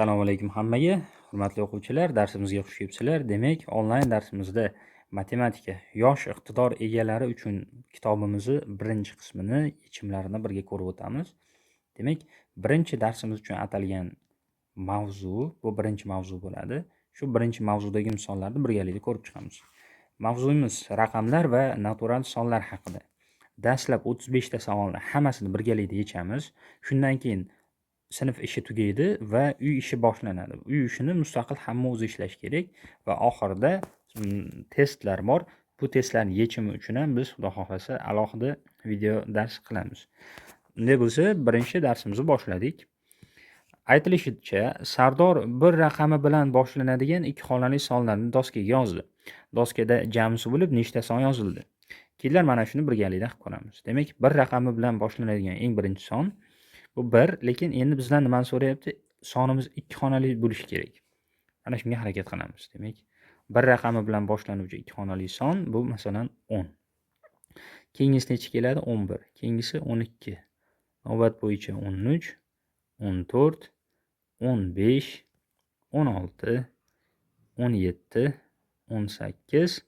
Assalomu alaykum hammaga. Hurmatli o'quvchilar, darsimizga xush kelibsizlar. Demak, onlayn darsimizda matematika yosh iqtidor egalari uchun kitobimizni birinchi qismini yechimlarini birga ko'rib o'tamiz. Demak, birinchi darsimiz uchun atalgan mavzu, bu birinchi mavzu bo'ladi. Shu birinchi mavzudagi misollarni birgalikda ko'rib chiqamiz. Mavzuyimiz raqamlar va natural sonlar haqida. Dastlab 35 ta savolni hammasini birgalikda yechamiz. Shundan keyin sinf ishi tugaydi va uy ishi boshlanadi. Uy ishini mustaqil hamma o'zi ishlash kerak va oxirida testlar bor. Bu testlarning yechimi uchun ham biz xudo xohlasa alohida video dars qilamiz. Unday bo'lsa, birinchi darsimizni boshladik. Aytilishicha, Sardor bir raqami bilan boshlanadigan ikki xonali sonlarni doskaga yozdi. Doskada jamisi bo'lib nechta son yozildi? Kelar mana shuni birgalikda qilib ko'ramiz. Demak, bir raqami bilan boshlanadigan eng birinchi son bu 1, lekin endi bizdan nimani so'rayapti? Sonimiz ikki xonali bo'lishi kerak. Mana shunga harakat qilamiz. Demak, bir raqami bilan boshlanuvchi ikki xonali son bu masalan 10. Keyingisi necha keladi? 11. Keyingisi 12. Navbat bo'yicha 13, 14, 15, 16, 17, 18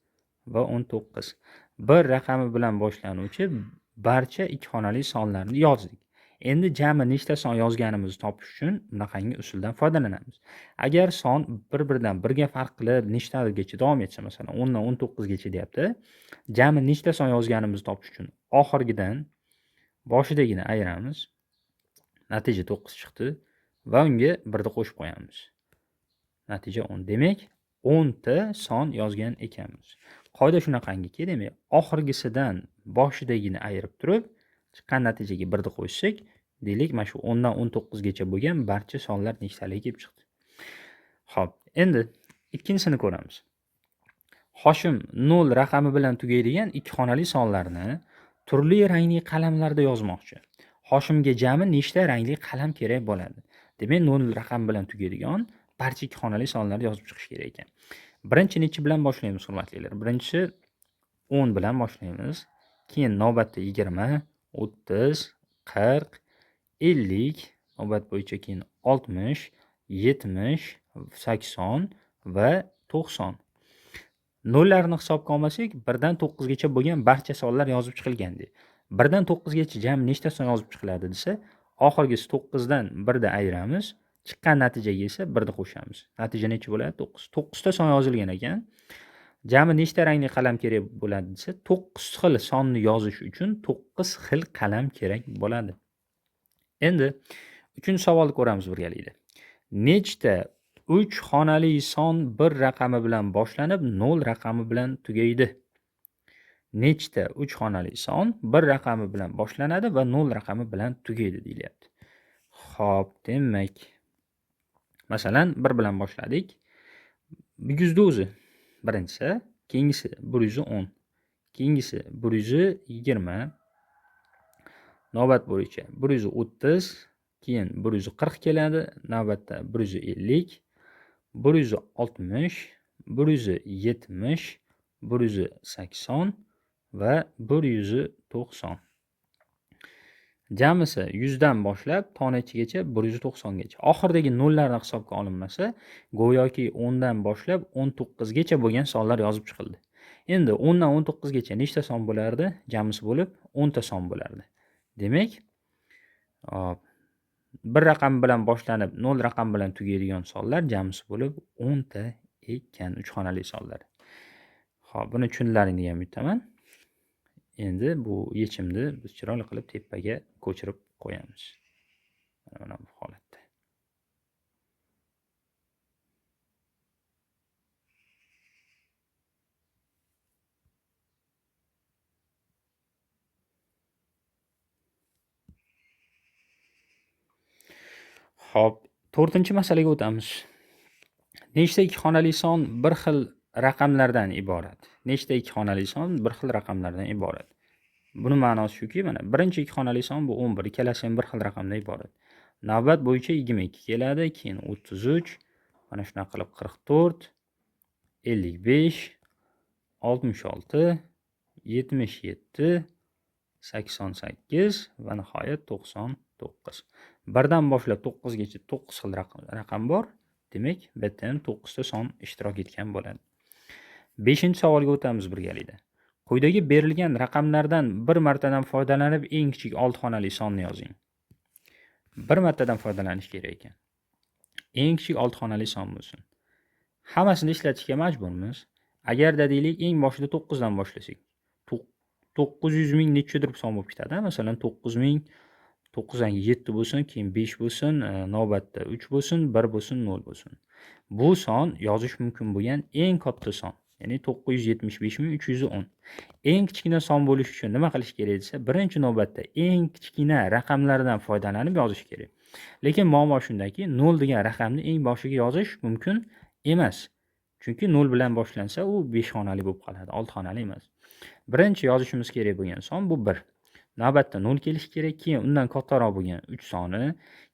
va 19. Bir raqami bilan boshlanuvchi barcha ikki xonali sonlarni yozdik. Endi jami nechta son yozganimizni topish uchun bunaqangi usuldan foydalanamiz. Agar son bir-biridan birga farq qilib nechtagacha davom etsa, masalan 10 dan 19 gacha deyapti, jami nechta son yozganimizni topish uchun oxirgidan boshidagini ayiramiz. Natija 9 chiqdi va unga 1 ni qo'shib qo'yamiz. Natija 10. Demak, 10 ta son yozgan ekanmiz. Qoida shunaqangiki, demak, oxirgisidan boshidagini ayirib turib, chiqqan natijaga 1 ni qo'shsak, deylik, mana shu 10 dan 19 gacha bo'lgan barcha sonlar nechtaligi kelib chiqdi. Xo'p, endi ikkinchisini ko'ramiz. Hoshim 0 raqami bilan tugaydigan ikki xonali sonlarni turli rangli qalamlarda yozmoqchi. Hoshimga jami nechta rangli qalam kerak bo'ladi? Demak, 0 raqami bilan tugaydigan barcha ikki xonali sonlarni yozib chiqish kerak ekan. Birinchi nechi bilan boshlaymiz, hurmatlilar? Birinchisi 10 bilan boshlaymiz. Keyin navbatda 20, 30, 40, 50, navbat bo'yicha keyin 60, 70, 80 va 90. Nollarni hisobga olmasak, 1 dan 9 gacha bo'lgan barcha sonlar yozib chiqilgandi. 1 dan 9 gacha jami nechta son yozib chiqiladi desa, oxirgisi 9 dan 1 ni ayiramiz, chiqqan natijaga esa 1 ni qo'shamiz. Natija necha bo'ladi? 9. 9 ta son yozilgan ekan. Jami nechta rangli qalam kerak bo'ladi desa, 9 xil sonni yozish uchun 9 xil qalam kerak bo'ladi. Endi 3-savolni ko'ramiz birgalikda. Nechta 3 xonali son bir raqami bilan boshlanib 0 raqami bilan tugaydi? Nechta 3 xonali son bir raqami bilan boshlanadi va 0 raqami bilan tugaydi deyilyapti. Xo'p, demak, masalan 1 bilan boshladik. 100 o'zi birinchisi, keyingisi 110, keyingisi 120, navbat bo'yicha 130, keyin 140 keladi, navbatda 150, 160, 170, 180 va 190. Jamisi 100 dan boshlab to nechigacha? 190 gacha. Oxirdagi nollarni hisobga olinmasa, go'yoki 10 dan boshlab 19 gacha bo'lgan sonlar yozib chiqildi. Endi 10 dan 19 gacha nechta son bo'lardi? Jamisi bo'lib 10 ta son bo'lardi. Demak, bir raqam bilan boshlanib 0 raqam bilan tugaydigan sonlar jamisi bo'lib 10 ta ekan, 3 xonali sonlar. Xo'p, buni tushunlaring degan umiddaman. Endi bu yechimni biz chiroyli qilib tepaga ko'chirib qo'yamiz. Mana bu holatda. Xo'p, 4-masalaga o'tamiz. Nechta ikki xonali son bir xil raqamlardan iborat? Nechta ikki xonali son bir xil raqamlardan iborat? Buni ma'nosi shuki, mana birinchi ikki xonali son bu 11, ikkalasi ham bir xil raqamdan iborat. Navbat bo'yicha 22 keladi, keyin 33, mana shunaqa qilib 44, 55, 66, 77, 88 va nihoyat 99. 9. 1dan boshlab 9 gacha 9 xil raqam bor. Demak, bu yerda ham 9 ta son ishtirok etgan bo'ladi. 5-savolga o'tamiz birgalikda. Quyidagi berilgan raqamlardan bir martadan foydalanib eng kichik 6 xonali sonni yozing. Bir martadan foydalanish kerak ekan. Eng kichik 6 xonali son bo'lsin. Hammasini ishlatishga majburmiz. Agar deylik eng boshida 9 dan boshlasak, 900 ming nechadir son bo'lib ketadi. Masalan, 9000 9dan 7 bo'lsin, keyin 5 bo'lsin, navbatda 3 bo'lsin, 1 bo'lsin, 0 bo'lsin. Bu son yozish mumkin bo'lgan eng katta son. Ya'ni 975310. Eng kichkina son bo'lish uchun nima qilish kerak desa, birinchi navbatda eng kichkina raqamlardan foydalanib yozish kerak. Lekin muammo shundaki, 0 degan raqamni eng boshiga yozish mumkin emas. Chunki 0 bilan boshlansa, u 5 xonali bo'lib qoladi, 6 xonali emas. Birinchi yozishimiz kerak bo'lgan son bu 1. Navbatda 0 kelish kerak, keyin undan kattaroq bo'lgan 3 soni,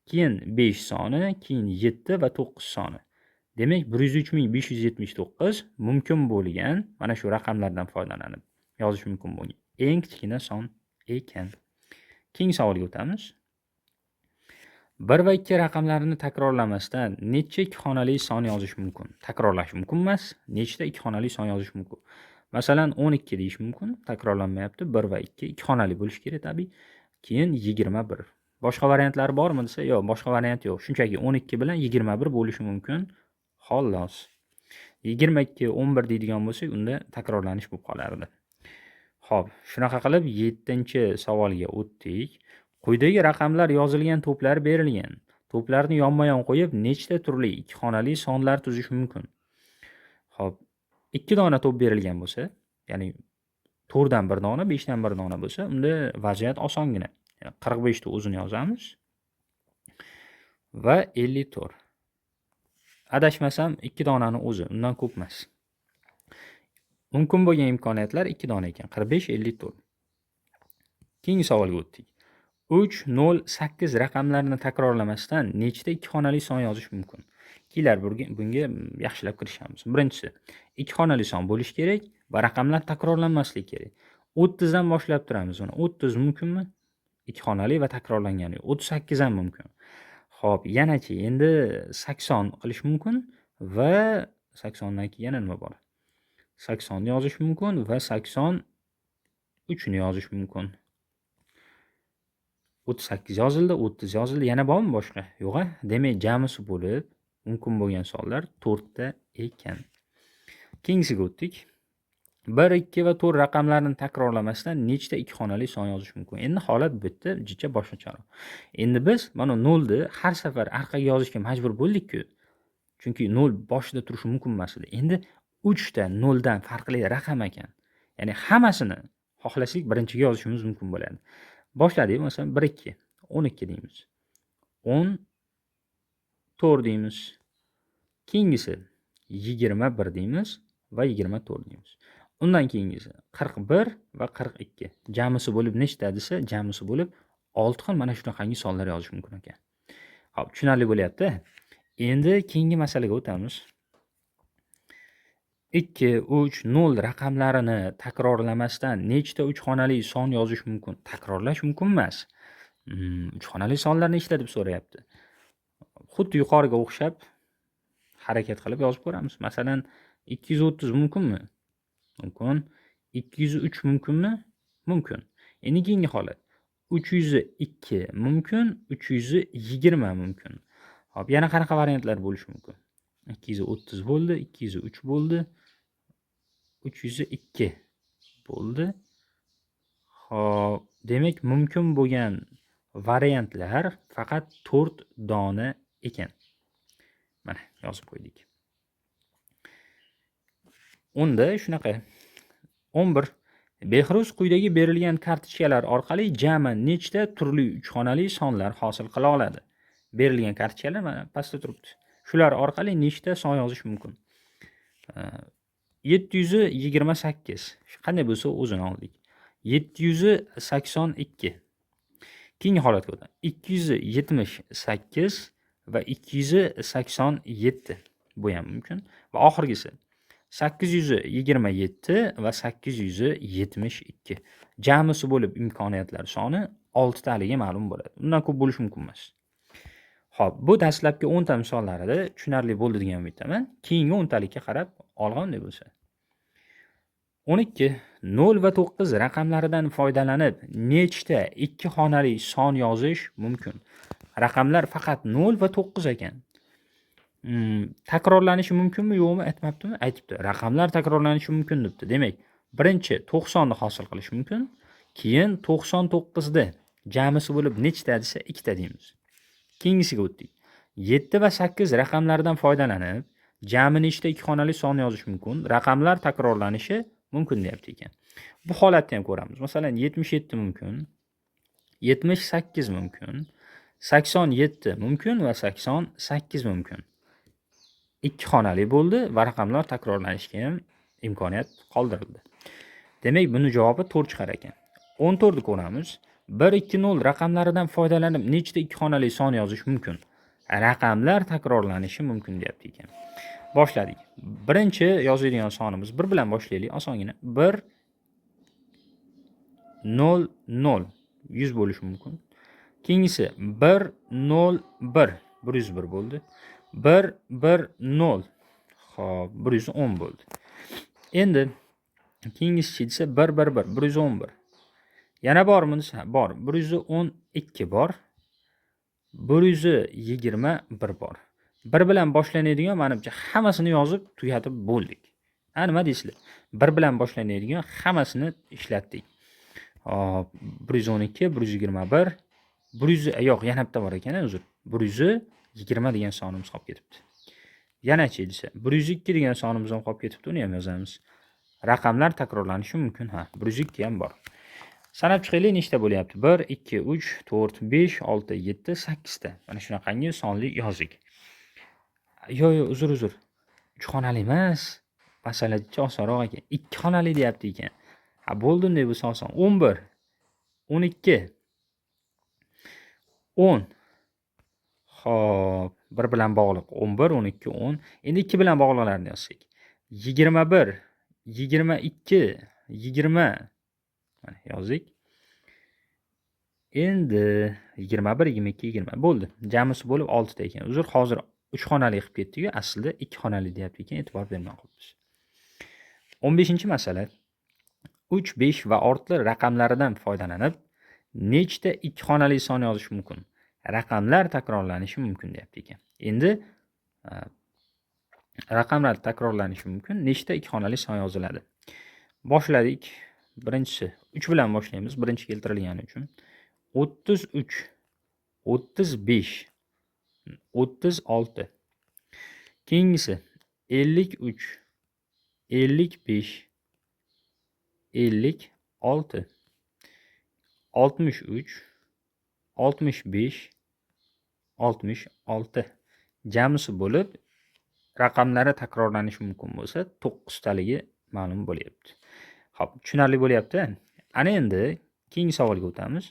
keyin 5 soni, keyin 7 va 9 soni. Demak, 103579 mumkin bo'lgan mana shu raqamlardan foydalanib yozish mumkin bo'lgan eng kichkina son ekan. Keyingi savolga o'tamiz. 1 va 2 raqamlarini takrorlamasdan necha 2 xonali son yozish mumkin? Takrorlash mumkin emas, nechta 2 xonali son yozish mumkin? Masalan, 12 deyish mumkin, takrorlanmayapti. 1 va 2 2 xonali bo'lishi kerak tabiiy. Keyin 21. Boshqa variantlari bormi desa, yo'q, boshqa variant yo'q. Shunchaki 12 bilan 21 bo'lishi mumkin. Xolos. 22, 11 deydigan bo'lsak, unda takrorlanish bo'lib qolardi. Xo'p, shunaqa qilib 7-savolga o'tdik. Quyidagi raqamlar yozilgan to'plar berilgan. To'plarni yonma-yon qo'yib, nechta turli 2 xonali sonlar tuzish mumkin? Xo'p, 2 dona to'p berilgan bo'lsa, ya'ni 4 dan 1 dona, 5 dan 1 dona bo'lsa, unda vaziyat osongina. 45 ta o'zini yozamiz va 54. Adashmasam 2 donani o'zi, undan ko'p emas. Mumkin bo'lgan imkoniyatlar 2 dona ekan. 45, 54. Keyingi savolga o'tdik. 3, 0, 8 raqamlarini takrorlamasdan nechta 2 xonali son yozish mumkin? Kelar bunga yaxshilab kirishamiz. Birinchisi, 2 xonali son bo'lish kerak va raqamlar takrorlanmasligi kerak. 30 dan boshlab turamiz. Mana 30 mumkinmi? 2 xonali va takrorlangani. 38 ham mumkin. Xo'p, yanachi endi 80 qilish mumkin va 80 dan keyin yana nima bor? 80 ni yozish mumkin va 83 ni yozish mumkin. 38 yozildi, 30 yozildi. Yana bormi boshqa? Yo'q-a? Demak, jamisi bo'lib mumkin bo'lgan sonlar 4 ta ekan. Keyingisiga o'tdik. 1, 2 va 4 raqamlarini takrorlamasdan nechta 2 xonali son yozish mumkin? Endi holat bu yerda jicha boshqacharoq. Endi biz mana 0 ni har safar orqaga yozishga majbur bo'ldik-ku. Chunki 0 boshida turishi mumkin emas edi. Endi 3 ta 0 dan farqli raqam ekan. Ya'ni hammasini xohlasak birinchiga yozishimiz mumkin bo'ladi. Boshladik, masalan 1, 2, 12 deymiz. 14 deymiz. Keyingisi 21 deymiz va 24 deymiz. Undan keyingisi 41 va 42. Jamisi bo'lib nechta desa, jamisi bo'lib 6 xil mana shunaqangi sonlar yozish mumkin ekan. Xo'p, tushunarli bo'lyapti. Endi keyingi masalaga o'tamiz. 2, 3, 0 raqamlarini takrorlamasdan nechta 3 xonali son yozish mumkin? Takrorlash mumkin emas. 3 xonali sonlarni nechta deb so'rayapti. Xuddi yuqoriga o'xshab harakat qilib yozib ko'ramiz. Masalan, 230 mumkinmi? Mumkin. 203 mumkinmi? Mumkin. Endi keyingi holat. 302 mumkin, 320 mumkin. Xo'p, yana qanaqa variantlar bo'lishi mumkin? 230 bo'ldi, 203 bo'ldi, 302 bo'ldi. Xo'p, demak mumkin bo'lgan variantlar faqat 4 dona ekan. Mana yozib qo'ydik. Unda shunaqa. 11. Behruz quyidagi berilgan kartochkalar orqali jami nechta turli 3 xonali sonlar hosil qila oladi? Berilgan kartochkalar mana pastda turibdi. Shular orqali nechta son yozish mumkin? 728. Qanday bo'lsa o'zini oldik. 782. Keyingi holatga o'tamiz. 278 va 287 bu ham mumkin. Va oxirgisi 827 va 872. Jamisi bo'lib imkoniyatlar soni 6 taligi ma'lum bo'ladi. Undan ko'p bo'lishi mumkin emas. Xo'p, bu dastlabki 10 ta misollarida tushunarli bo'ldi degan umiddaman. Keyingi 10 talikka qarab olg'anday bo'lsa. 12 0 va 9 raqamlaridan foydalanib nechta ikki xonali son yozish mumkin? Raqamlar faqat 0 va 9 ekan. Takrorlanishi mumkinmi, yo'qmi aytmabdimi? Aytibdi. Raqamlar takrorlanishi mumkin debdi. Demak, birinchi 90 ni hosil qilish mumkin. Keyin 99 da jamisi bo'lib nechta desa 2 ta deymiz. Keyingisiga o'tdik. 7 va 8 raqamlaridan foydalanib jami nechta ikki xonali son yozish mumkin? Raqamlar takrorlanishi mumkin deyapti ekan. Bu holatni ham ko'ramiz. Masalan, 77 mumkin, 78 mumkin, 87 mumkin va 88 mumkin. Ikki xonali bo'ldi va raqamlar takrorlanishiga ham imkoniyat qoldirildi. Demak, buni javobi 4 chiqar ekan. 14 ni ko'ramiz. 120 raqamlaridan foydalanib nechta ikki xonali son yozish mumkin? Raqamlar takrorlanishi mumkin deyapti ekan. Boshladik. Birinchi yozadigan sonimiz 1 bilan boshlaylik, osongina. 1 0 0 100 bo'lishi mumkin. Keyingisi 1 0 1 101 bo'ldi. 1 1 0 xo'p 110 bo'ldi. Endi keyingisi desa 1 1 1 111. Yana bormi desa, bor. 112 bor. 121 bor. 1 bilan boshlanadigan menimcha hammasini yozib tugatib bo'ldik. Nima deysizlar? 1 bilan boshlanadigan hammasini ishlatdik. Hop, 112, 121, 100 yo'q, yana bitta bor ekan, uzr. 120 degan sonimiz qolib ketibdi. Yana-chi desa, 102 degan sonimiz ham qolib ketibdi, uni ham yozamiz. Raqamlar takrorlanishi mumkin, 102 ham bor. Sanab chiqaylik, nechta bo'lyapti? 1 2 3 4 5 6 7 8 ta. Mana shunaqangi sonli yozik. Yo'q, uzr. 3 xonali emas. Masalachi osonroq ekan. 2 xonali deyapti ekan. Bo'ldi-da bu oson. 11 12 10. Xo'p, 1 bilan bog'liq 11 12 10. Endi 2 bilan bog'liqlarni yozsak. 21 22 20. Mana yozdik. Endi 21 22 20 bo'ldi. Jamisi bo'lib 6 ta ekan. Uzr, hozir 3 xonali qilib ketdik-ku, aslida 2 xonali deyapti ekan, e'tibor bermay qolibmiz. 15-masala. 3, 5 va ortli raqamlaridan foydalanib nechta ikki xonali son yozish mumkin? Raqamlar takrorlanishi mumkin deyapti ekan. Endi raqamlar takrorlanishi mumkin, nechta ikki xonali son yoziladi? Boshladik. Birinchisi 3 bilan boshlaymiz, birinchi keltirilgani uchun. 33 35 36. Keyingisi 53 55 56 63 65 66. Jamisi bo'lib raqamlari takrorlanishi mumkin bo'lsa 9 taligi ma'lum bo'lyapti. Xo'p, tushunarli bo'lyapti. Ana endi keyingi savolga o'tamiz.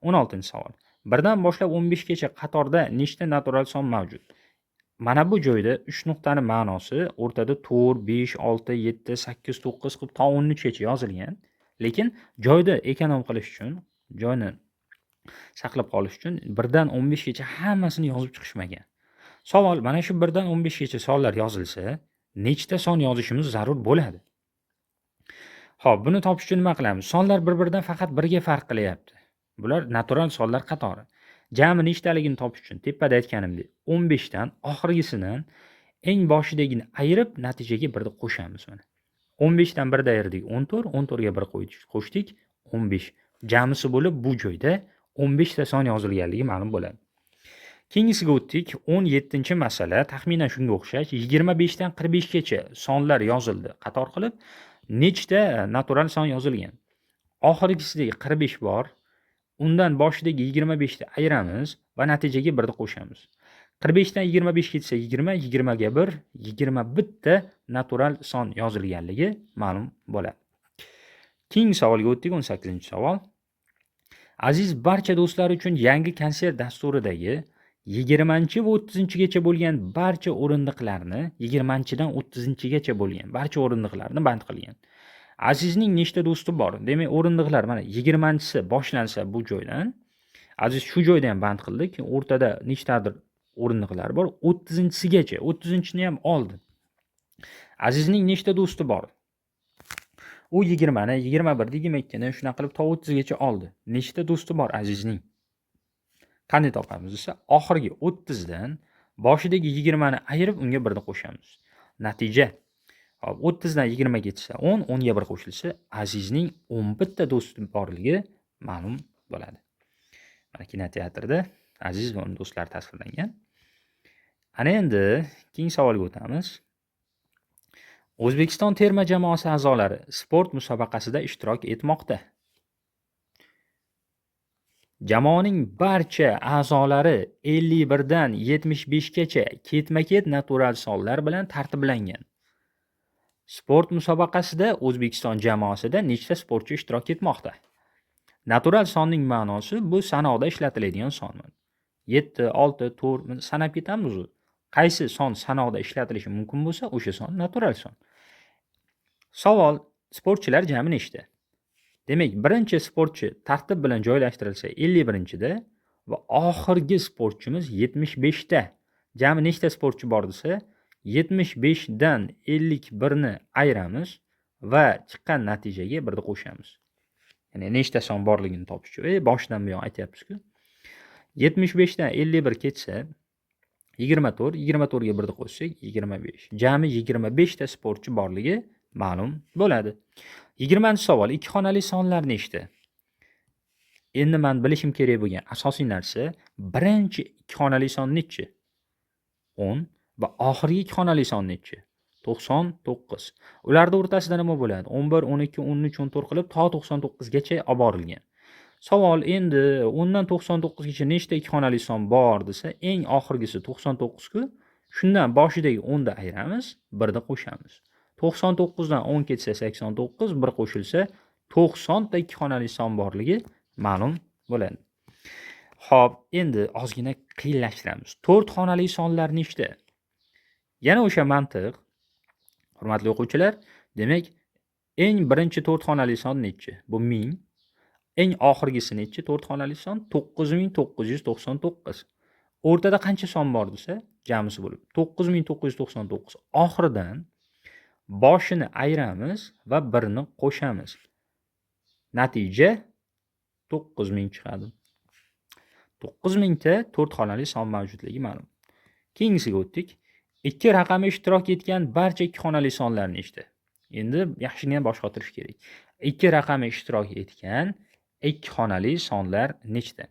16-savol. 1 dan boshlab 15 gacha qatorda nechta natural son mavjud? Mana bu joyda 3 nuqtani ma'nosi o'rtada 4, 5, 6, 7, 8, 9 qilib to 13 gacha yozilgan. Lekin joyda ekonom qilish uchun, joyni saqlab qolish uchun 1 dan 15 gacha hammasini yozib chiqishmagan. Savol, mana shu 1 dan 15 gacha sonlar yozilsa, nechta son yozishimiz zarur bo'ladi? Xo'p, buni topish uchun nima qilamiz? Sonlar bir-biridan faqat birga farq qilyapti. Bular natural sonlar qatori. Jami nechtaligini topish uchun tepada aytganimdek 15 dan oxirgisidan eng boshidagini ayirib natijaga 1 ni qo'shamiz mana. 15 dan 1 ni ayirdik 14, 14 ga 1 qo'shdik 15. Jamisi bo'lib bu joyda 15 ta son yozilganligi ma'lum bo'ladi. Keyingisiga o'tdik. 17-masala taxminan shunga o'xshash. 25 dan 45 gacha sonlar yozildi qator qilib. Nechta natural son yozilgan? Oxirgisidagi 45 bor. Undan boshidagi 25 ni ayiramiz va natijaga 1 ni qo'shamiz. 45 dan 25 ketsa 20, 20 ga 1, 21 ta natural son yozilganligi ma'lum bo'ladi. Keyingi savolga o'tdik, 18-savol. Aziz barcha do'stlar uchun yangi konsert dasturidagi 20 va 30gacha bo'lgan barcha o'rindiqlarni 20dan 30gacha bo'lgan barcha o'rindiqlarni band qilgan. Azizning nechta do'sti bor? Demak, o'rindiqlar mana 20si boshlansa bu joydan Aziz shu joyda ham band qildik. O'rtada nechtadir o'rindiqlar bor. 30-sigacha, 30-ni ham oldi. Azizning nechta do'sti bor? U 20ni, 21ni, 22ni shunaqa qilib to 30gacha oldi. Nechta do'sti bor Azizning? Qanday topamiz desa, oxirgi 30dan boshidagi 20ni ayirib unga 1ni qo'shamiz. Natija 30dan 20 ketsa 10, 10ga 1 qo'shilsa Azizning 11 ta do'sti borligi ma'lum bo'ladi. Mana kinoteatrda Aziz va uning do'stlari tasvirlangan. Ana endi keyingi savolga o'tamiz. O'zbekiston terma jamoasi a'zolari sport musobaqasida ishtirok etmoqda. Jamoaning barcha a'zolari 51 dan 75 gacha ketma-ket natural sonlar bilan tartiblangan. Sport musobaqasida O'zbekiston jamoasida nechta sportchi ishtirok etmoqda? Natural sonning ma'nosi bu sanoqda ishlatiladigan son. 7, 6, 4 sanab ketamiz. Qaysi son sanoqda ishlatilishi mumkin bo'lsa, o'sha son natural son. Savol: sportchilar jami nechta? Demak, birinchi sportchi tartib bilan joylashtirilsa 51-da va oxirgi sportchimiz 75 ta. Jami nechta sportchi bor desa, 75 dan 51ni ayiramiz va chiqqan natijaga 1ni qo'shamiz. Ya'ni nechta son borligini topish uchun boshidan buyon aytyapmiz-ku. 75 dan 51 ketsa 24, 24ga 1ni qo'shsak 25. Jami 25 ta sportchi borligi ma'lum bo'ladi. 20-savol: ikki xonali sonlar nechta? Endi men bilishim kerak bo'lgan asosiy narsa, birinchi ikki xonali son nechi? 10 va oxirgi ikki xonali son nechi? 99. Ularda o'rtasida nima bo'ladi? 11, 12, 13, 14 qilib to 99 gacha olib borilgan. Savol: endi 10 dan 99 gacha nechta ikki xonali son bor desa, eng oxirgisi 99 ku. Shundan boshidagi 10 ni ayiramiz, 1ni qo'shamiz. 99 dan 10 ketsa 89, 1 qo'shilsa 90 ta ikki xonali son borligi ma'lum bo'ladi. Xo'p, endi ozgina qiyinlashtiramiz. 4 xonali sonlar nechta? Yana o'sha mantiq. Hurmatli o'quvchilar, demak, eng birinchi 4 xonali son nechi? Bu 1000. Eng oxirgisi nechi 4 xonali son? 9999. O'rtada qancha son bor desa, jamisi bo'lib 9999. Oxiridan boshini ayiramiz va 1ni qo'shamiz. Natija 9000 chiqadi. 9000 ta 4 xonali son mavjudligi ma'lum. Keyingisiga o'tdik. Ikki raqami ishtirok etgan barcha ikki xonali sonlar nechta? Endi yaxshigina bosh qotirish kerak. Ikki raqami ishtirok etgan ikki xonali sonlar nechta?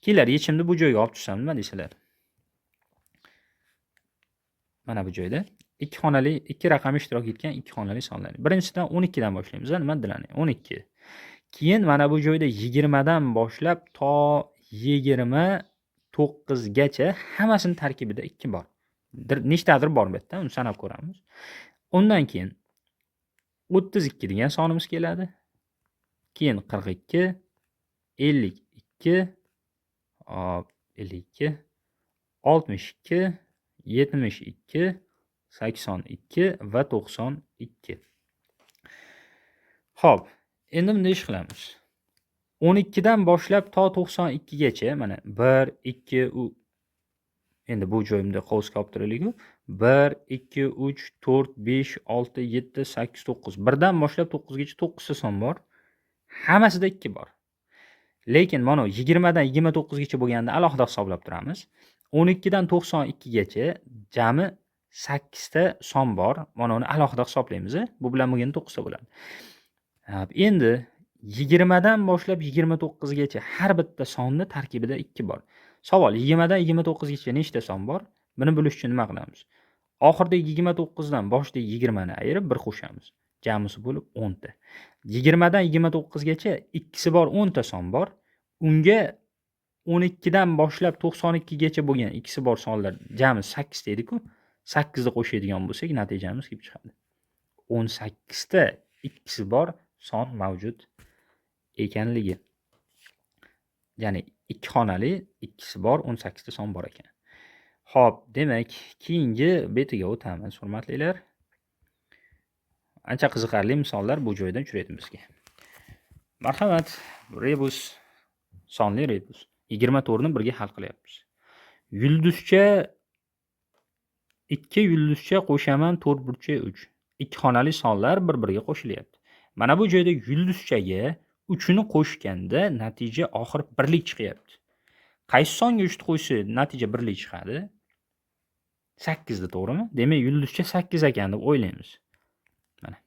Kelar, yechimni bu joyga olib tushsam nima deysizlar? Mana bu joyda ikki raqami ishtirok etgan ikki xonali sonlar. Birinchisidan 12 dan boshlaymiz. Nima dedilar? 12. Keyin mana bu joyda 20 dan boshlab to 29 gacha hammasining tarkibida 2 bor. Nechtadir bor bu yerda, uni sanab ko'ramiz. Undan keyin 32 degan sonimiz keladi. Keyin 42, 52, 52, 62, 72, 82 va 92. Xo'p, endi bunday ish qilamiz. 12 dan boshlab to 92 gacha mana 1, 2, endi bu joyimda qovusga olib turaylik-ku. 1, 2, 3, 4, 5, 6, 7, 8, 9. 1 dan boshlab 9 gacha 9 ta son bor. Hammasida 2 bor. Lekin mana 20 dan 29 gacha bo'lganda alohida hisoblab turamiz. 12 dan 92 gacha jami 8 ta son bor. Mana uni alohida hisoblaymiz. Bu bilan bo'lganda 9 ta bo'ladi. Endi 20 dan boshlab 29 gacha har bitta sonni tarkibida 2 bor. Savol: 20 dan 29 gacha nechta son bor? Buni bilish uchun nima qilamiz? Oxirdagi 29 dan boshdagi 20 ni ayirib 1 qo'shamiz. Jamisi bo'lib 10 ta. 20 dan 29 gacha ikkisi bor 10 ta son bor. Unga 12 dan boshlab 92 gacha bo'lgan ikkisi bor sonlar jami 8 ta edi-ku. 8 ni qo'shadigan bo'lsak, natijamiz kelib chiqadi. 18 ta ikkisi bor son mavjud ekanligi. Ya'ni ikki xonali ikkisi bor 18 ta son bor ekan. Xo'p, demak, keyingi betiga o'tamiz, hurmatlilar. Ancha qiziqarli misollar bu joydan uchraydi bizga. Marhamat, rebus, sonli rebus. 24 ni birga hal qilyapmiz. Yulduzcha 2 yulduzcha qo'shaman 4/3. Ikki xonali sonlar bir-biriga qo'shilyapti. Mana bu joyda yulduzchaga 3 ni qo'shganda natija oxir birlik chiqyapti. Qaysi songa 3 ni qo'shsa natija birlik chiqadi? 8 da, to'g'rimi? Demak, yulduzcha 8 ekan deb o'ylaymiz. Mana.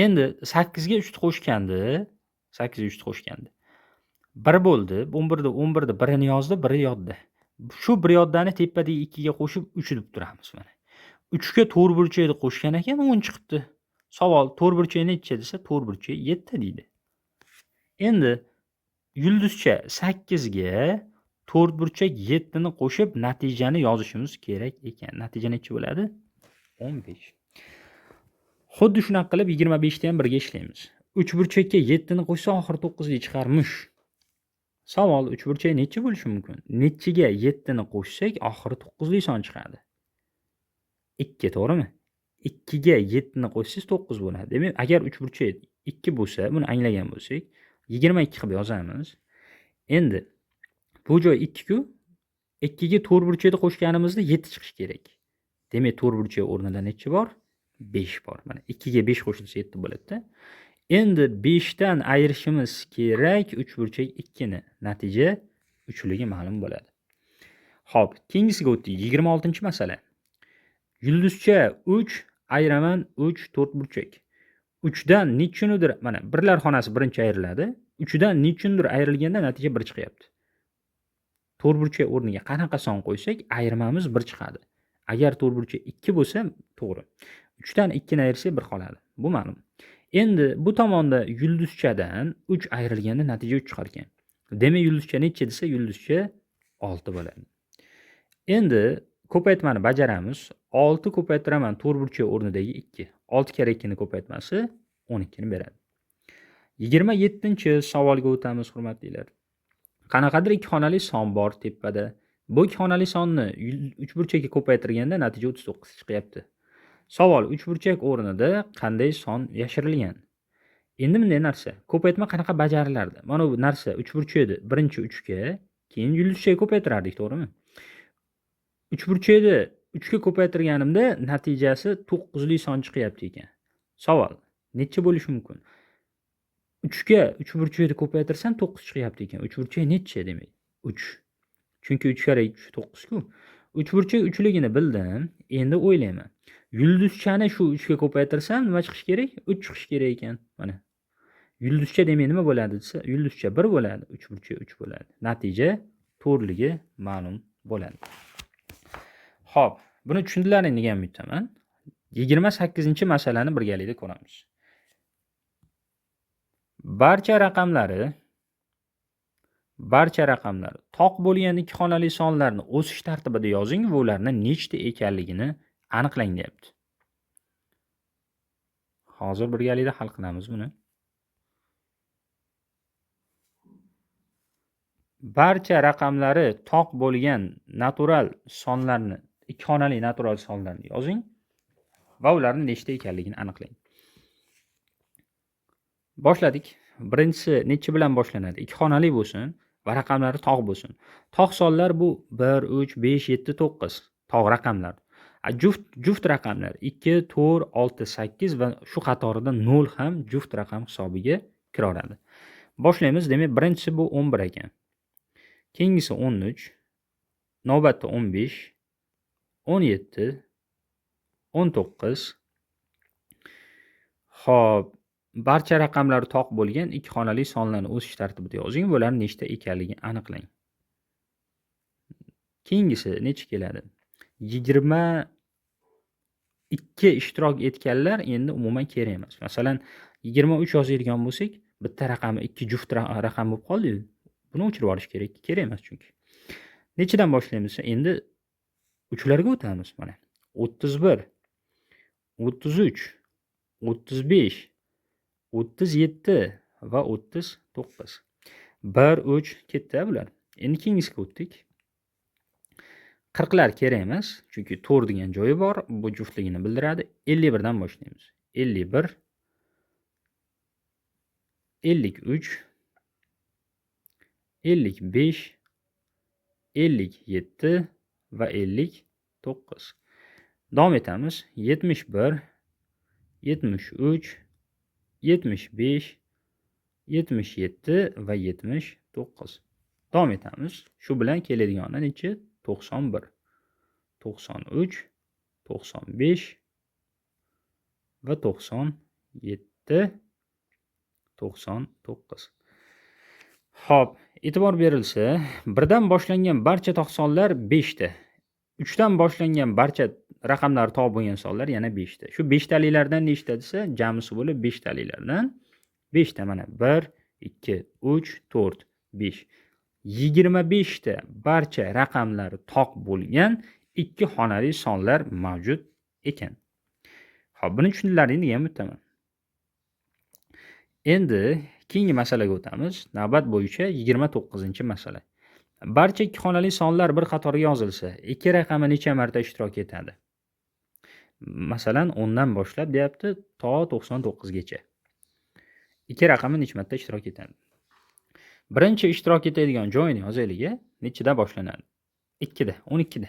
Endi 8 ga 3 ni qo'shganda, 8 ga 3 ni qo'shganda 1 bo'ldi. 11 da 11 da birini yozdi, biri yodda. Shu bir yoddani tepadagi 2 ga qo'shib 3 deb turamiz mana. 3 ga 4/3 qo'shgan ekan 10 chiqibdi. Savol 4/3 necha desa 4/7 deydi. Endi yulduzcha 8 ga 4/7 ni qo'shib natijani yozishimiz kerak ekan. Natija necha bo'ladi? 15. Xuddi shunaqa qilib 25 ni ham birga ishlaymiz. 3/7 ni qo'shsa oxiri 9 li chiqarmish. Savol 3/7 necha bo'lishi mumkin? Nechiga 7 ni qo'shsak oxiri 9 li son chiqadi? 2, to'g'rimi? 2 ga 7 ni qo'shsangiz 9 bo'ladi. Demak, agar 3/7 2 bo'lsa, buni anglagan bo'lsak, 22 qilib yozamiz. Endi bu joy 2 ku 2 ga 4/7 qo'shganimizda 7 chiqish kerak. Demak, 4/7 o'rnida necha bor? 5 bor. Mana 2 ga 5 qo'shilsa 7 bo'ladi-da. Endi 5 dan ayirishimiz kerak 3/2 ni. Natija 3 ligi ma'lum bo'ladi. Xo'p, keyingisiga o'tdik. 26-masala. Yulduzcha 3 ayiraman 3 4/3. 3 dan nechunidir, mana birlar xonasi birinchi ayriladi. 3 dan nechunidir ayrilganda natija 1 chiqyapti. 4/3 o'rniga qanaqa son qo'ysak ayirmamiz 1 chiqadi. Agar 4/2 bo'lsa, to'g'ri. 3 dan 2 ni ayirsak 1 qoladi. Bu ma'lum. Endi bu tomonda yulduzchadan 3 ayrilganda natija 3 chiqar ekan. Demak, yulduzcha necha desa, yulduzcha 6 bo'ladi. Endi ko'paytmani bajaramiz. 6 ko'paytiraman 4/3 o'rnidagi 2. 6 kere 2 ni ko'paytmasi 12 ni beradi. 27-savolga o'tamiz, hurmatlilar. Qanaqadir ikki xonali son bor tepada. Bu ikki xonali sonni 3/ga ko'paytirganda natija 39 chiqyapti. Savol 3/burchak o'rnida qanday son yashirilgan? Endi bunday narsa ko'paytma qanaqa bajarilardi? Mana bu narsa 3/edi. Birinchi 3 ga, keyin yulduzchaga ko'paytirardik, to'g'rimi? 3/edi 3 ga ko'paytirganimda natijasi 9 li son chiqyapti ekan. Savol necha bo'lishi mumkin? 3 ga 3/edi ko'paytirsam 9 chiqyapti ekan. 3/ed necha demak? 3. Chunki 3 kare 3 9 ku. 3/3 uchligini bildim. Endi o'ylayman. Yulduzchani shu 3 ga ko'paytirsam nima chiqish kerak? 3 chiqish kerak ekan. Mana. Yulduzcha demak nima bo'ladi desa, yulduzcha 1 bo'ladi, 3/3 bo'ladi. Natija to'g'riligi ma'lum bo'ladi. Xo'p, buni tushundilaring degan umiddaman. 28-masalani birgalikda ko'ramiz. Barcha raqamlar toq bo'lgan ikki xonali sonlarni o'sish tartibida yozing va ularning nechta ekanligini aniqlang deyapti. Hozir birgalikda hal qilamiz buni. Barcha raqamlari toq bo'lgan natural sonlarni, ikki xonali natural sonlarni yozing va ularning nechta ekanligini aniqlang. Boshladik. Birinchisi necha bilan boshlanadi? Ikki xonali bo'lsin va raqamlari toq bo'lsin. Toq sonlar bu 1, 3, 5, 7, 9 toq raqamlar. Juft raqamlar 2, 4, 6, 8 va shu qatorida 0 ham juft raqam hisobiga kiraveradi. Boshlaymiz. Demak, birinchisi bu 11 ekan. Keyingisi 13, navbatda 15, 17, 19. Xo'p, barcha raqamlar toq bo'lgan ikki xonali sonlarni o'sish tartibida yozing va ularning nechta ekanligini aniqlang. Keyingisi necha keladi? 22 ishtirok etganlar endi umuman kerak emas. Masalan, 23 yozadigan bo'lsak, bitta raqami 2 juft raqam bo'lib qoldi-yu. Buni o'chirib olish kerak. Kerak emas chunki. Nechidan boshlaymiz? Endi uchlarga o'tamiz mana. 31, 33, 35, 37 va 39. 1, 3 ketdi bular. Endi keyingisiga o'tdik. 40lar kerak emas, chunki 4 degan joyi bor, bu juftligini bildiradi. 51 dan boshlaymiz. 51, 53, 55, 57 va 59. Davom etamiz. 71, 73, 75, 77 va 79. Davom etamiz. Shu bilan keladigani nechi? 91, 93, 95 va 97, 99. Xo'p, e'tibor berilsa, 1 dan boshlangan barcha to'qsonlar 5 ta. 3 dan boshlangan barcha raqamlar to'g'ri bo'lgan sonlar yana 5 ta. Shu 5 talilardan nechta desa, jamisi bo'lib 5 talilardan 5 ta mana 1, 2, 3, 4, 5. 25 ta barcha raqamlari to'q bo'lgan 2 xonali sonlar mavjud ekan. Xo'p, buni tushundilaring degan umiddaman. Endi keyingi masalaga o'tamiz. Navbat bo'yicha 29-masala. Barcha 2 xonali sonlar bir qatorga yozilsa, 2 raqami necha marta ishtirok etadi? Masalan, 10 dan boshlab deyapti, to 99 gacha. 2 raqami necha marta ishtirok etadi? Birinchi ishtirok etadigan joyini yozaylik. Nechida boshlanadi? 2 da, 12 da.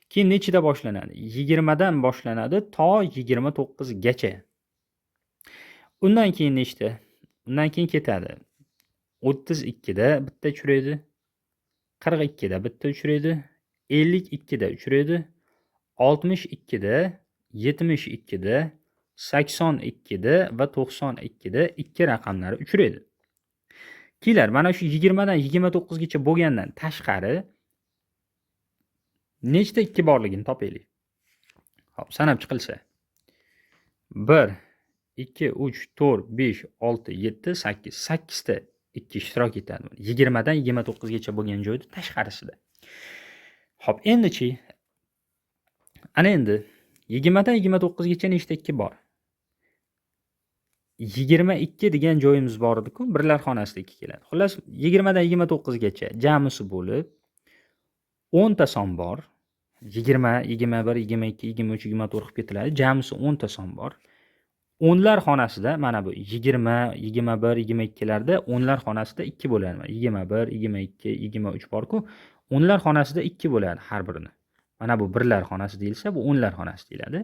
Keyin nechida boshlanadi? 20 dan boshlanadi to 29 gacha. Undan keyin nechta? Undan keyin ketadi. 32 da bitta uchraydi. 42 da bitta uchraydi. 52 da uchraydi. 62 da, 72 da, 82 da va 92 da 2 raqamlari uchraydi. Kelar, mana shu 20 dan 29 gacha bo'lgandan tashqari nechta 2 borligini topaylik. Xo'p, sanab chiqilsa 1, 2, 3, 4, 5, 6, 7, 8. 8 ta 2 ishtirok etadi. 20 dan 29 gacha bo'lgan joyda tashqarisida. Xo'p, endichi ana endi 20 dan 29 gacha nechta 2 bor? 22 degan joyimiz bor edi-ku, birlar xonasida 2 keladi. Xullas, 20 dan 29 gacha jamisi bo'lib 10 ta son bor. 20, 21, 22, 23, 24 qilib ketiladi. Jamisi 10 ta son bor. O'nlar xonasida mana bu 20, 21, 22 larda o'nlar xonasida 2 bo'ladi. 21, 22, 23 bor-ku, o'nlar xonasida 2 bo'ladi har birini. Mana bu birlar xonasi deyilsa, bu o'nlar xonasi deyiladi.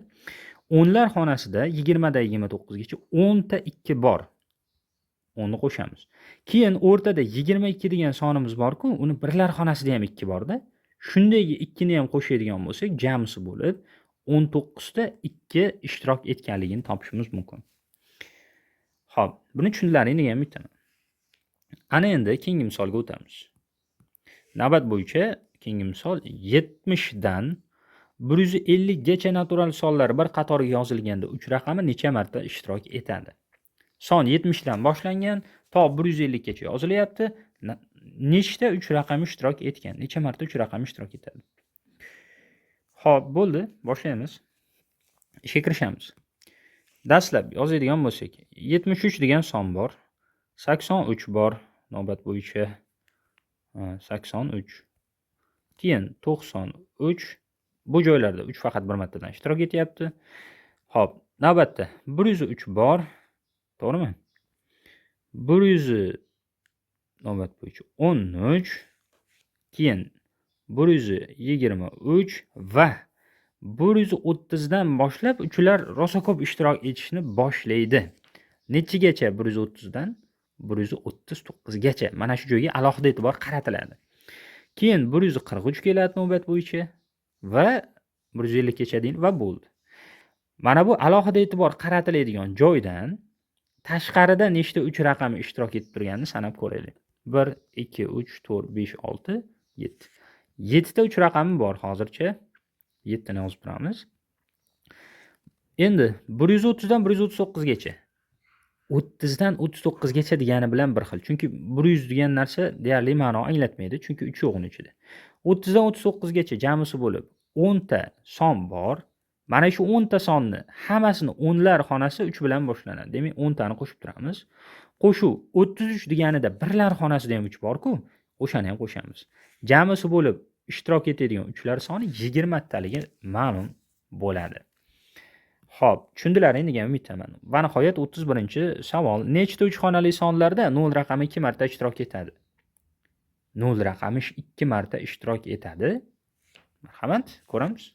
O'nlar xonasida 20 dan 29 gacha 10 ta 2 bor. 10 ni qo'shamiz. Keyin o'rtada 22 degan sonimiz bor-ku, uni birlar xonasida ham 2 bor-da. Shunday 2 ni ham qo'shadigan bo'lsak, jamisi bo'lib 19 ta 2 ishtirok etganligini topishimiz mumkin. Xo'p, buni tushundilaring degan umiddaman. Ana endi keyingi misolga o'tamiz. Navbat bo'yicha keyingi misol 70 dan 150 gacha natural sonlar bir qatorga yozilganda 3 raqami necha marta ishtirok etadi? Son 70 dan boshlangan to 150 gacha yozilyapti. Nechta 3 raqam ishtirok etgan? Necha marta 3 raqam ishtirok etadi? Xo'p, bo'ldi, boshlaymiz. Ishga kirishamiz. Dastlab yozadigan bo'lsak, 73 degan son bor, 83 bor, navbat bo'yicha 83. Keyin 93. Bu joylarda 3 faqat bir martadan ishtirok etyapti. Xo'p, navbatda 103 bor, to'g'rimi? 100 navbat bo'yicha 13. Keyin 123 va 130 dan boshlab uchlar rosa ko'p ishtirok etishni boshlaydi. Nechigacha 130 dan 139 gacha. Mana shu joyga alohida e'tibor qaratiladi. Keyin 143 keladi navbat bo'yicha va 150 gacha deyin va bo'ldi. Mana bu alohida e'tibor qaratiladigan joydan tashqarida nechta 3 raqami ishtirok etib turganini sanab ko'raylik. 1, 2, 3, 4, 5, 6, 7. 7 ta 3 raqami bor hozircha. 7 ni yozib turamiz. Endi 130 dan 139 gacha. 30 dan 39 gacha degani bilan bir xil. Chunki 100 degan narsa deyarli ma'no anglatmaydi, chunki 3 yo'q uning ichida. 30 dan 39 gacha jamisi bo'lib 10 ta son bor. Mana shu 10 ta sonni hammasini o'nlar xonasi 3 bilan boshlanadi. Demak, 10 tani qo'shib turamiz. Qo'shuv 33 deganida birlar xonasida ham 3 bor-ku, o'shani ham qo'shamiz. Jamisi bo'lib ishtirok etadigan uchlar soni 20 taligi ma'lum bo'ladi. Xo'p, tushundilaring degan umiddaman. Va nihoyat 31-savol. Nechta 3 xonali sonlarda 0 raqami 2 marta ishtirok etadi? 0 raqami 2 marta ishtirok etadi. Marhamat, ko'ramiz.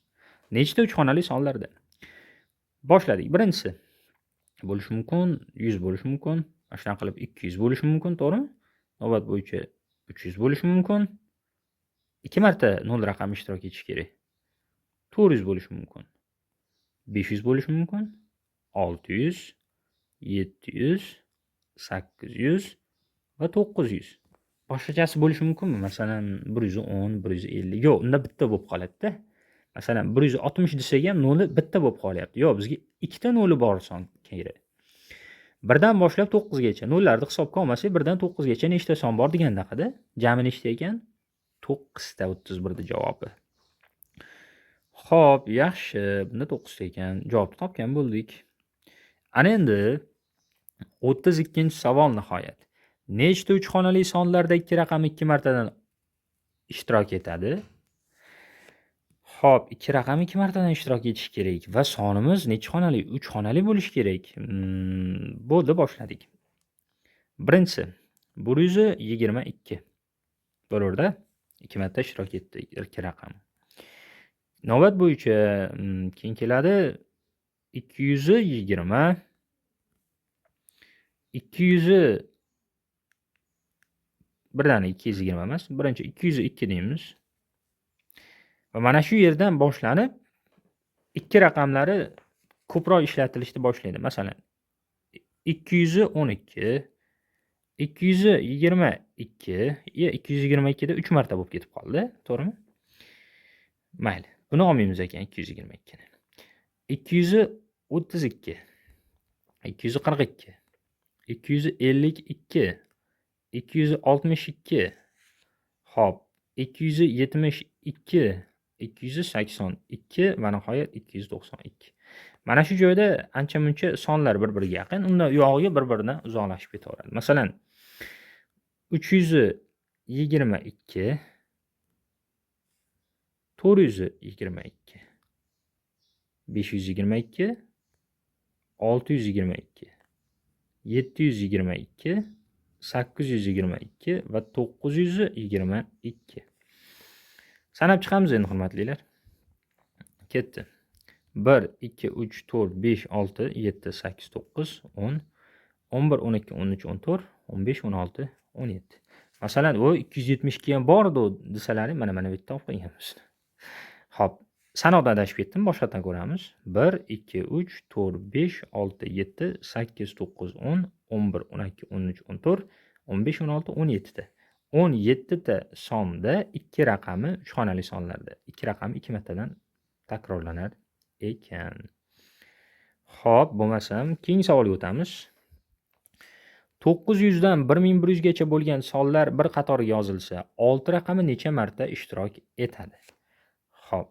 Nechta 3 xonali sonlarda? Boshladik. Birinchisi bo'lishi mumkin, 100 bo'lishi mumkin, mana shunaqa qilib 200 bo'lishi mumkin, to'g'rimi? Navbat bo'yicha 300 bo'lishi mumkin. 2 marta 0 raqami ishtirok etishi kerak. 400 bo'lishi mumkin. 500 bo'lishi mumkin. 600, 700, 800 va 900. Boshqachasi bo'lishi mumkinmi? Masalan, 110, 150. Yo'q, unda bitta bo'lib qoladi-da. Masalan, 160 desak ham 0 bitta bo'lib qolyapti. Yo'q, bizga ikkita 0 bor son kerak. 1 dan boshlab 9 gacha. 0larni hisobga olmasak, 1 dan 9 gacha nechta son bor degandaqada. Jami nechta ekan? 9 ta 31 javobi. Xo'p, yaxshi. Bunda 9 ta ekan. Javobni topgan bo'ldik. Ana endi 32-savol nihoyat. Nechta 3 xonali sonlarda 2 raqam 2 martadan ishtirok etadi? Xo'p, 2 raqam 2 martadan ishtirok etishi kerak va sonimiz necha xonali? 3 xonali bo'lishi kerak. Bo'ldi, boshladik. Birinchisi 122. Bo'lurda 2 marta ishtirok etdi 2 raqam. Navbat bo'yicha keyin keladi 220. 200 birdan 220 emas, birinchi 202 deymiz. Va mana shu yerdan boshlanib 2 raqamlari ko'proq ishlatilishni boshlaydi. Masalan, 212, 222, 222 da 3 marta bo'lib ketib qoldi, to'g'rimi? Mayli, buni olmaymiz ekan 222 ni. 232, 242, 252, 262, hop, 272, 282 va nihoyat 292. Mana shu joyda ancha-muncha sonlar bir-biriga yaqin, unda yog'iga bir-biridan uzoqlashib ketaveradi. Masalan, 322, 422, 522, 622, 722, 822 va 922. Sanab chiqamiz endi, hurmatlilar. Ketdi. 1, 2, 3, 4, 5, 6, 7, 8, 9, 10, 11, 12, 13, 14, 15, 16, 17. Masalan, o 272 ham bor edi desalar, mana bu yerda olib qo'yganmiz. Xo'p, sanoqdan adashib ketdim, boshqatdan ko'ramiz. 1, 2, 3, 4, 5, 6, 7, 8, 9, 10, 11, 12, 13, 14, 15, 16, 17 ta. 17 ta sonda 2 raqami 3 xonali sonlarda 2 raqami 2 martadan takrorlanar ekan. Xo'p, bo'lmasam, keyingi savolga o'tamiz. 900 dan 1100 gacha bo'lgan sonlar bir qatoriga yozilsa, 6 raqami necha marta ishtirok etadi? Xo'p,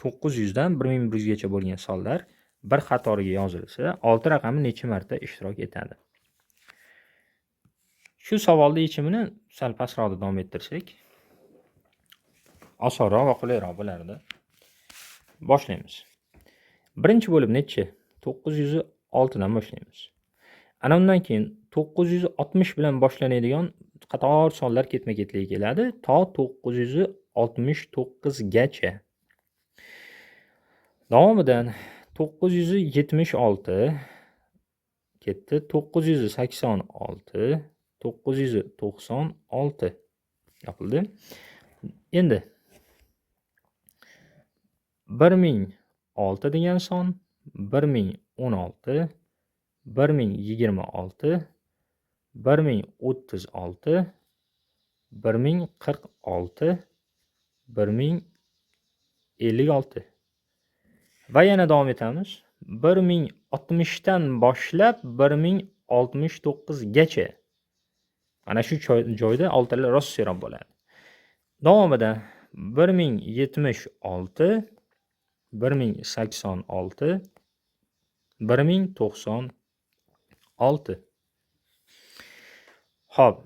900 dan 1100 gacha bo'lgan sonlar bir qatoriga yozilsa, 6 raqami necha marta ishtirok etadi? Shu savolning yechimini sal pastroqda davom ettirsak, osonroq va qulayroq bo'lardi. Boshlaymiz. Birinchi bo'lib nechi? 906 dan boshlaymiz. Ana undan keyin 960 bilan boshlanadigan qator sonlar ketma-ketlikka keladi to 969 gacha. Davomidan 976 ketdi, 986, 996 yopildi. Endi 1006 degan son, 1016, 1026, 1036, 1046, 1056 va yana davom etamiz. 1060 dan boshlab 1069 gacha. Mana shu joyda oltilar rossiyaroq bo'ladi. Davomida 1076, 1086, 1096. Xo'p,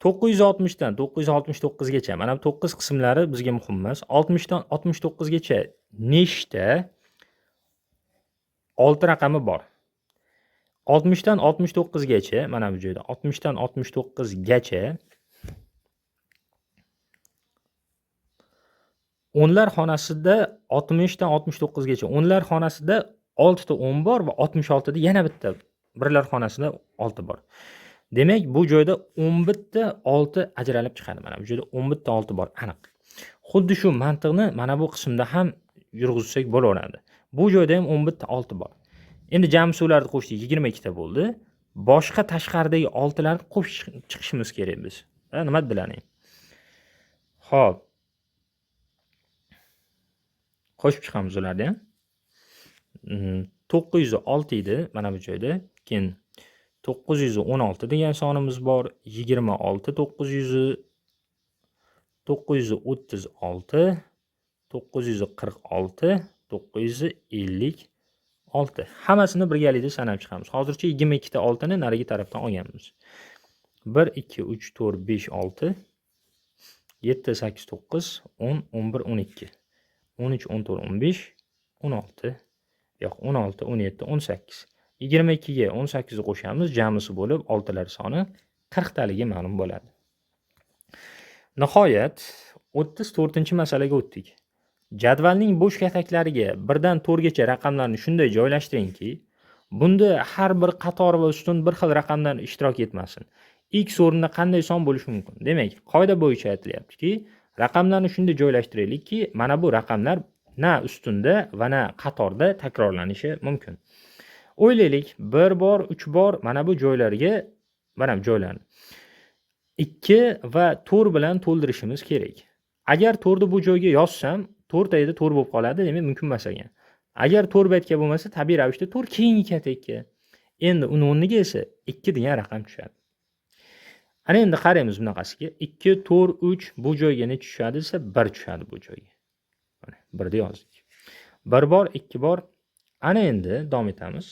960 dan 969 gacha. Mana bu 9 qismlari bizga muhim emas. 60 dan 69 gacha nechta 6 raqami bor? 60 dan 69 gacha, mana bu joyda 60 dan 69 gacha o'nlar xonasida 60 dan 69 gacha. O'nlar xonasida 6 ta 10 bor va 66 da yana bitta birlar xonasida 6 bor. Demak, bu joyda 11 ta 6 ajralib chiqadi. Mana bu joyda 11 ta 6 bor, aniq. Xuddi shu mantiqni mana bu qismda ham yurg'izsak bo'laveradi. Bu joyda ham 11 ta 6 bor. Endi jamsi ularni qo'shdik 22 ta bo'ldi. Boshqa tashqaridagi 6 larni qo'shib chiqishimiz kerak biz. Nima bilan? Xo'p. Qo'shib chiqamiz ularni ham. 906 edi mana bu joyda. Keyin 916 degan sonimiz bor. 26 936 946 956. Hammasini birgalikda sanab chiqamiz. Hozircha 22 ta 6 ni narigi tarafdan olganmiz. 1 2 3 4 5 6 7 8 9 10 11 12 13 14 15 16 yo'q 16 17 18 22 ga 18 ni qo'shamiz, jamisi bo'lib 6 lar soni 40 taligi ma'lum bo'ladi. Nihoyat 34-masalaga o'tdik. Jadvalning bo'sh kataklariga 1 dan 4 gacha raqamlarni shunday joylashtiringki, bunda har bir qator va ustun bir xil raqamdan ishtirok etmasin. X o'rnida qanday son bo'lishi mumkin? Demak, qoida bo'yicha aytilyaptiki, raqamlarni shunday joylashtiraylikki, mana bu raqamlar na ustunda va na qatorda takrorlanishi mumkin. O'ylaylik, 1 bor, 3 bor mana bu joylariga mana bu joylarni 2 va 4 bilan to'ldirishimiz kerak. Agar 4 ni bu joyga yozsam, 4 tayda 4 bo'lib qoladi, demak mumkin emas ekan. Agar 4 baytga bo'lmasa, tabiiy ravishda 4 keyingi katakka. Endi uni o'rniga esa 2 degan raqam tushadi. Ana endi qaraymiz bunaqasiga. 2 4 3 bu joyga necha tushadi desa 1 tushadi bu joyga. Mana 1 ni yozdik. 1 bor, 2 bor. Ana endi davom etamiz.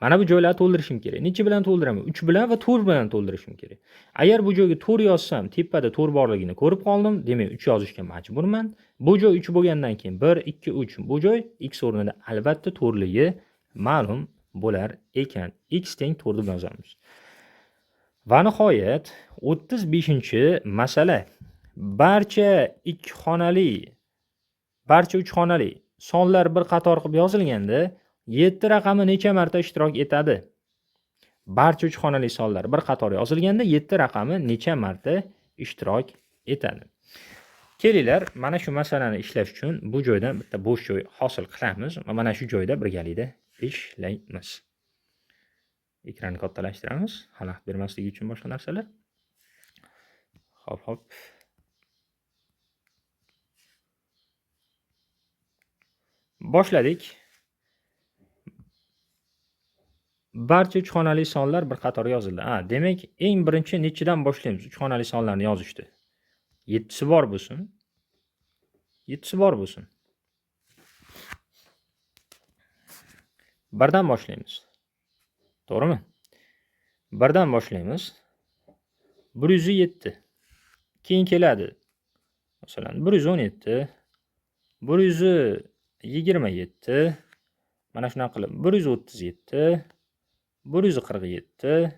Mana bu joylarni to'ldirishim kerak. Necha bilan to'ldiraman? 3 bilan va 4 bilan to'ldirishim kerak. Agar bu joyga 4 yozsam, tepada 4 borligini ko'rib qoldim. Demak, 3 yozishga majburman. Bu joy 3 bo'lgandan keyin 1 2 3 bu joy x o'rnida albatta 4ligi ma'lum bo'lar ekan. X teng 4 deb yozamiz. Va nihoyat 35-masala. Barcha 3 xonali sonlar bir qator qilib yozilganda 7 raqami necha marta ishtirok etadi? Barcha 3 xonali sonlar bir qator yozilganda 7 raqami necha marta ishtirok etadi? Kelinglar, mana shu masalani ishlash uchun bu joydan bitta bo'sh joy hosil qilamiz va mana shu joyda birgalikda ishlaymiz. Ekranni kattalashtiramiz, xalaqit bermasligi uchun boshqa narsalar. Hop. Boshladik. Barcha 3 xonali sonlar bir qator yozildi. Demak, eng birinchi nechidan boshlaymiz 3 xonali sonlarni yozishdi? 7si bor bo'lsin. 7si bor bo'lsin. 1dan boshlaymiz. To'g'rimi? 1dan boshlaymiz. 107. Keyin keladi. Masalan, 117, 127, mana shunaqa qilib 137, 147,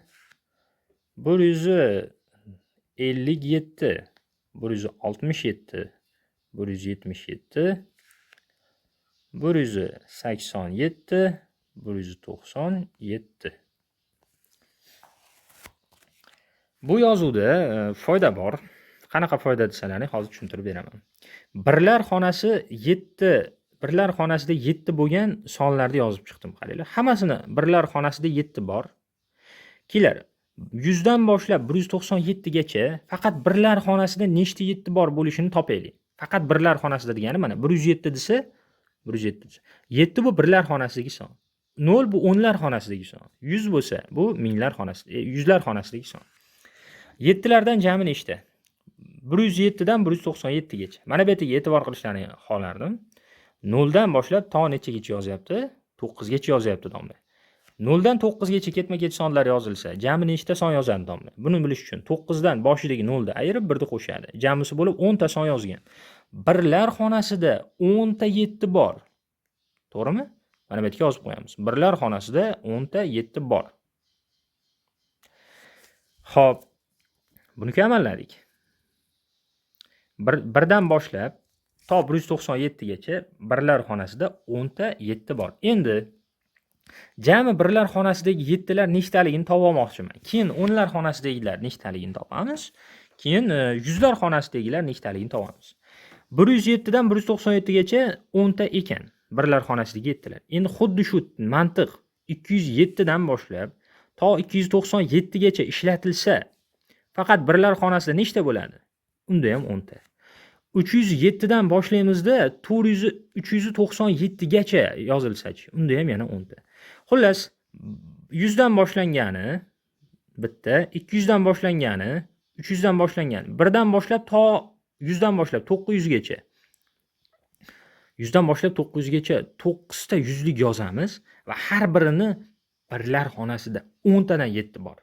157, 167, 177, 187, 197. Bu yozuvda foyda bor. Qanaqa foyda desalaring, hozir tushuntirib beraman. Birlar xonasida 7 bo'lgan sonlarni yozib chiqdim, qaranglar. Hammasini birlar xonasida 7 bor. Kelar, 100 dan boshlab 197 gacha faqat birlar xonasida nechta 7 bor bo'lishini topaylik. Faqat birlar xonasida degani mana 107 desa, 7 bu birlar xonasidagi son. 0 bu o'nlar xonasidagi son. 100 bo'lsa, bu minglar xonasida, yuzlar xonasidagi son. 7lardan jami nechta? 107 dan 197 gacha. Mana bu yerga e'tibor qilishlarini xohlardim. 0 dan boshlab to nechagacha yozyapti? 9 gacha yozyapti domla. 0 dan 9 gacha ketma-ket sonlar yozilsa, jami nechta son yozadi domla? Buni bilish uchun 9 dan boshidagi 0 ni ayirib 1 ni qo'shadi. Jamisi bo'lib 10 ta son yozgan. Birlar xonasida 10 ta 7 bor. To'g'rimi? Mana bu yerga yozib qo'yamiz. Birlar xonasida 10 ta 7 bor. Xo'p, buni amalladik. 1dan boshlab to 197 gacha birlar xonasida 10 ta 7 bor. Endi jami birlar xonasidagi 7 lar nechtaligini topolmoqchiman. Keyin o'nlar xonasidagilar nechtaligini topamiz. Keyin yuzlar xonasidagilar nechtaligini topamiz. 107 dan 197 gacha 10 ta ekan. Birlar xonasidagi 7 lar. Endi xuddi shu mantiq 207 dan boshlab to 297 gacha ishlatilsa, faqat birlar xonasida nechta bo'ladi? Unda ham 10 ta. 307 dan boshlaymizda 397 gacha yozilsa-chi, unda ham yana 10 ta. Xullas, 100 dan boshlangani bitta, 200 dan boshlangani, 300 dan boshlangani, 1 dan boshlab to 100 dan boshlab 900 gacha. 100 dan boshlab 900 gacha 9 ta yuzlik yozamiz va har birini birlar xonasida 10 tadan 7 bor.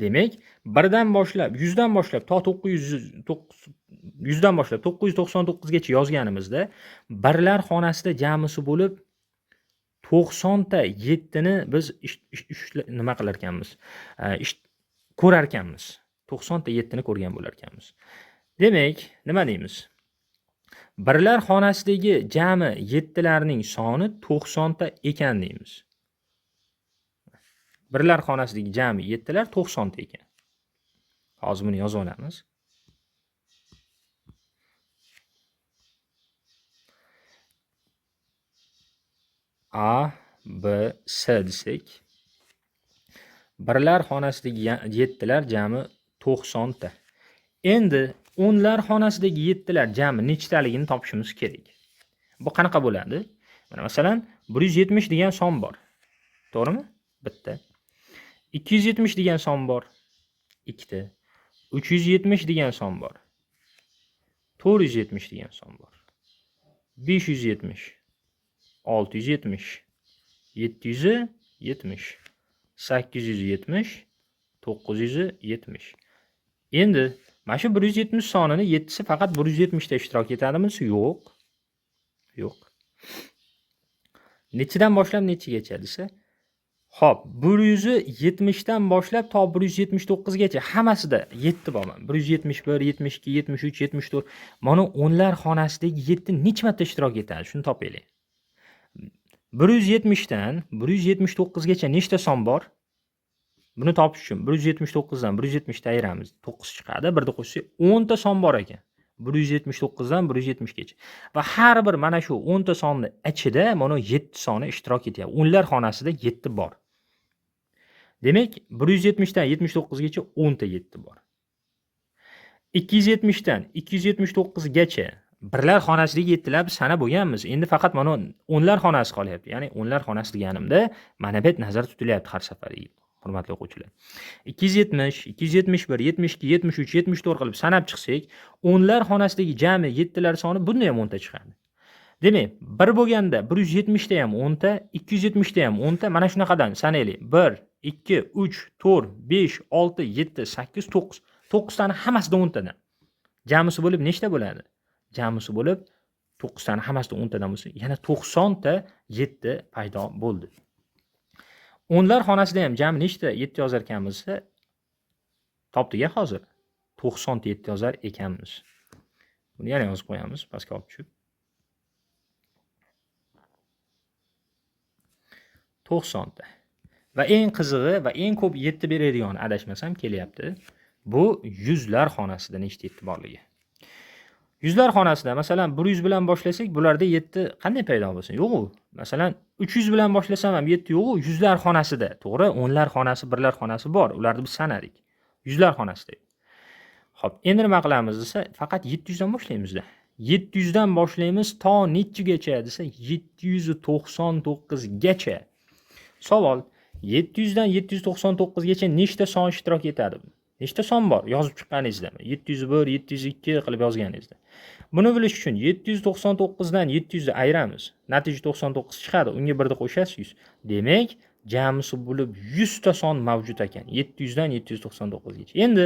Demak, 1 dan boshlab 100 dan boshlab to 100 dan boshlab 999 gacha yozganimizda birlar xonasida jamisi bo'lib 90 ta 7 ni biz nima qilar ekanmiz? Ko'rar ekanmiz. 90 ta 7 ni ko'rgan bo'lar ekanmiz. Demak, nima deymiz? Birlar xonasidagi jami 7 larning soni 90 ta ekan deymiz. Birlar xonasidagi jami 7 lar 90 ta ekan. Hozir buni yozib olamiz. A, B, S desak, birlar xonasidagi 7 lar jami 90 ta. Endi o'nlar xonasidagi 7 lar jami nechtaligini topishimiz kerak. Bu qanaqa bo'ladi? Mana masalan, 170 degan son bor. To'g'rimi? Bitta. 270 degan son bor. Ikkita. 370 degan son bor. 470 degan son bor. 570. 670. 770. 870. 970. Endi mana shu 170 sonini 7si faqat 170 da ishtirok etadimi? Yo'q. Yo'q. Nechidan boshlab nechigacha desa? Xo'p, 170 dan boshlab to 179 gacha hammasida 7 bormi? 171, 72, 73, 74. Mana o'nlar xonasidagi 7 necha marta ishtirok etadi? Shuni topaylik. 170 dan 179 gacha nechta son bor? Buni topish uchun 179 dan 170 ta ayiramiz. 9 chiqadi. 1 da qo'shsak 10 ta son bor ekan. 179 dan 170 gacha. Va har bir mana shu 10 ta sonni ichida mana 7 soni ishtirok etyapti. O'nlar xonasida 7 bor. Demak, 170 dan 79 gacha 10 ta 7 bor. 270 dan 279 gacha birlar xonasidagi 7 lar sanab bo'lganmiz. Endi faqat mana o'nlar xonasi qolyapti. Ya'ni o'nlar xonasi deganimda mana bu nazar tutilyapti har safar. Hurmatli o'quvchilar. 270, 271, 72, 73, 74 qilib sanab chiqsak, o'nlar xonasidagi jami 7 lar soni bunda ham 10 ta chiqadi. Demak, 1 bo'lganda 170 da ham 10 ta, 270 da ham 10 ta, mana shunaqadan sanaylik. 1, 2, 3, 4, 5, 6, 7, 8, 9. 9 tani hammasida 10 tadan. Jamisi bo'lib nechta bo'ladi? Jamisi bo'lib 9 tani hammasida 10 tadan bo'lsa, yana 90 ta 7 paydo bo'ldi. O'nlar xonasida ham jami nechta 7 yozar ekanmiz? Topdik hozir. 90 ta 7 yozar ekanmiz. Buni yana yozib qo'yamiz, pastga olib tushib. 90 ta. Va eng qizig'i va eng ko'p 7 beradigan adashmasam kelyapti. Bu yuzlar xonasida nechta 7 borligi. Yuzlar xonasida masalan 100 bilan boshlasak, bularda 7 qanday paydo bo'lsin? Yo'q. Masalan 300 bilan boshlasam ham 7 yo'q, yuzlar xonasida. To'g'ri, o'nlar xonasi, birlar xonasi bor. Ularni biz sanadik. Yuzlar xonasida. Xo'p, endi nima qilamiz desa, faqat 700 dan boshlaymiz-da. 700 dan boshlaymiz to nechigacha desa, 799 gacha. Savol: 700 dan 799 gacha nechta son ishtirok etadi? Nechta son bor? Yozib chiqqaningizdami? 701, 702 qilib yozganingizda. Buni bilish uchun 799 dan 700 ni ayiramiz. Natija 99 chiqadi. Unga 1 da qo'shasiz 100. Demak, jamisi bo'lib 100 ta son mavjud ekan. 700 dan 799 gacha. Endi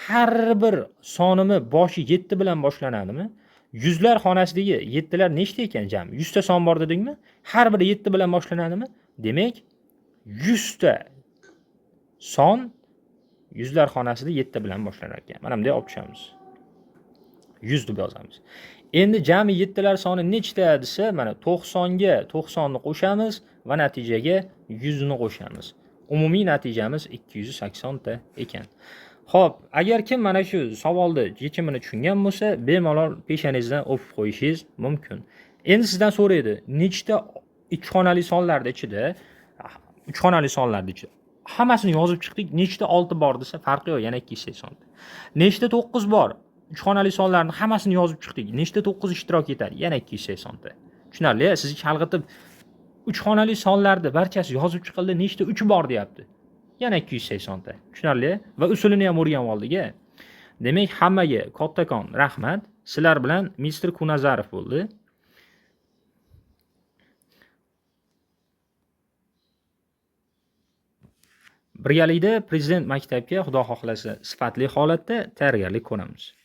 har bir sonimi boshi 7 bilan boshlanadimi? Yuzlar xonasidagi 7 lar nechta ekan jami? 100 ta son bor dedingmi? Har biri 7 bilan boshlanadimi? Demak, 100 ta son yuzlar xonasida 7 bilan boshlanar ekan. Mana bunday olib tushamiz. 100 deb yozamiz. Endi jami yettilar soni nechta desa, mana 90 ga 90 ni qo'shamiz va natijaga 100 ni qo'shamiz. Umumiy natijamiz 280 ta ekan. Xo'p, agar kim mana shu savolni yechimini tushungan bo'lsa, bemalol peshanangizdan o'pib qo'yishingiz mumkin. Endi sizdan so'raydi, nechta 2 xonali sonlarda ichida, 3 xonali sonlarda ichida hammasini yozib chiqdik, nechta 6 bor desa, farqi yo'q, yana 280 ta. Nechta 9 bor? 3 xonali sonlarni hammasini yozib chiqdik. Nechta 9 ishtirok etadi? Yana 280 ta. Tushunarli? Siz chalg'itib 3 xonali sonlarda barchasi yozib chiqildi, nechta 3 bor deyapti. Yana 280 ta. Tushunarli? Va usulini ham o'rganib oldik. Demak, hammaga kattakon rahmat. Sizlar bilan Mr. Kunazarov bo'ldi. Birgalikda Prezident maktabga xudo xohlasa sifatli holatda tayyorgarlik ko'ramiz.